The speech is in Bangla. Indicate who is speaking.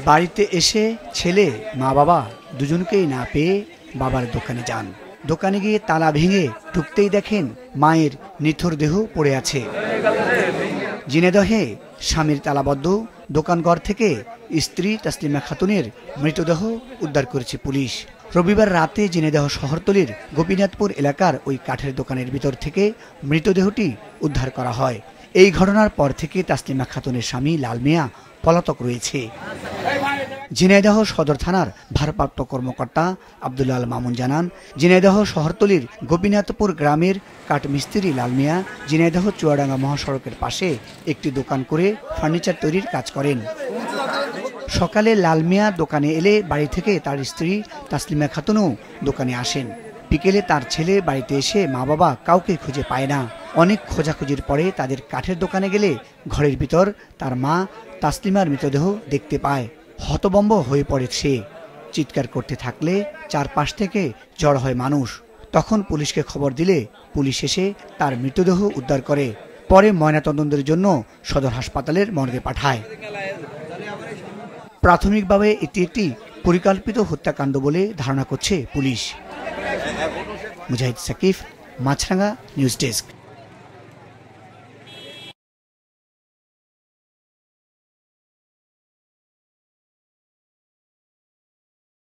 Speaker 1: বাড়িতে এসে ছেলে মা বাবা দুজনকেই না পেয়ে বাবার দোকানে যান। দোকানে গিয়ে তালা ভেঙে ঢুকতেই দেখেন মায়ের নিথর দেহ পড়ে আছে। ঝিনাইদহে স্বামীর তালাবদ্ধ দোকানঘর থেকে স্ত্রী তাসলিমা খাতুনের মৃতদেহ উদ্ধার করেছে পুলিশ। রবিবার রাতে ঝিনাইদহ শহরতলির গোপীনাথপুর এলাকার ওই কাঠের দোকানের ভিতর থেকে মৃতদেহটি উদ্ধার করা হয়। এই ঘটনার পর থেকে তাসলিমা খাতুনের স্বামী লাল মিয়া পলাতক রয়েছে। ঝিনাইদহ সদর থানার ভারপ্রাপ্ত কর্মকর্তা আব্দুল্লাহ আল মামুন জানান, ঝিনাইদহ শহরতলির গোপীনাথপুর গ্রামের কাঠমিস্ত্রি লাল মিয়া ঝিনাইদহ চুয়াডাঙ্গা মহাসড়কের পাশে একটি দোকান করে ফার্নিচার তৈরির কাজ করেন। সকালে লাল মিয়া দোকানে এলে বাড়ি থেকে তার স্ত্রী তাসলিমা খাতুনও দোকানে আসেন। বিকেলে তার ছেলে বাড়িতে এসে মা বাবা কাউকে খুঁজে পায় না। অনেক খোঁজাখুঁজির পরে তাদের কাঠের দোকানে গেলে ঘরের ভিতর তার মা তাসলিমার মৃতদেহ দেখতে পায়। হতভম্ব হয়ে পড়ে সে। চিৎকার করতে থাকলে চারপাশ থেকে জড় হয় মানুষ। তখন পুলিশকে খবর দিলে পুলিশ এসে তার মৃতদেহ উদ্ধার করে। পরে ময়নাতদন্তের জন্য সদর হাসপাতালের মর্গে পাঠায়। প্রাথমিকভাবে এটি একটি পরিকল্পিত হত্যাকাণ্ড বলে ধারণা করছে পুলিশ। মুজাহিদ সাকিব, মাছরাঙ্গা নিউজ ডেস্ক।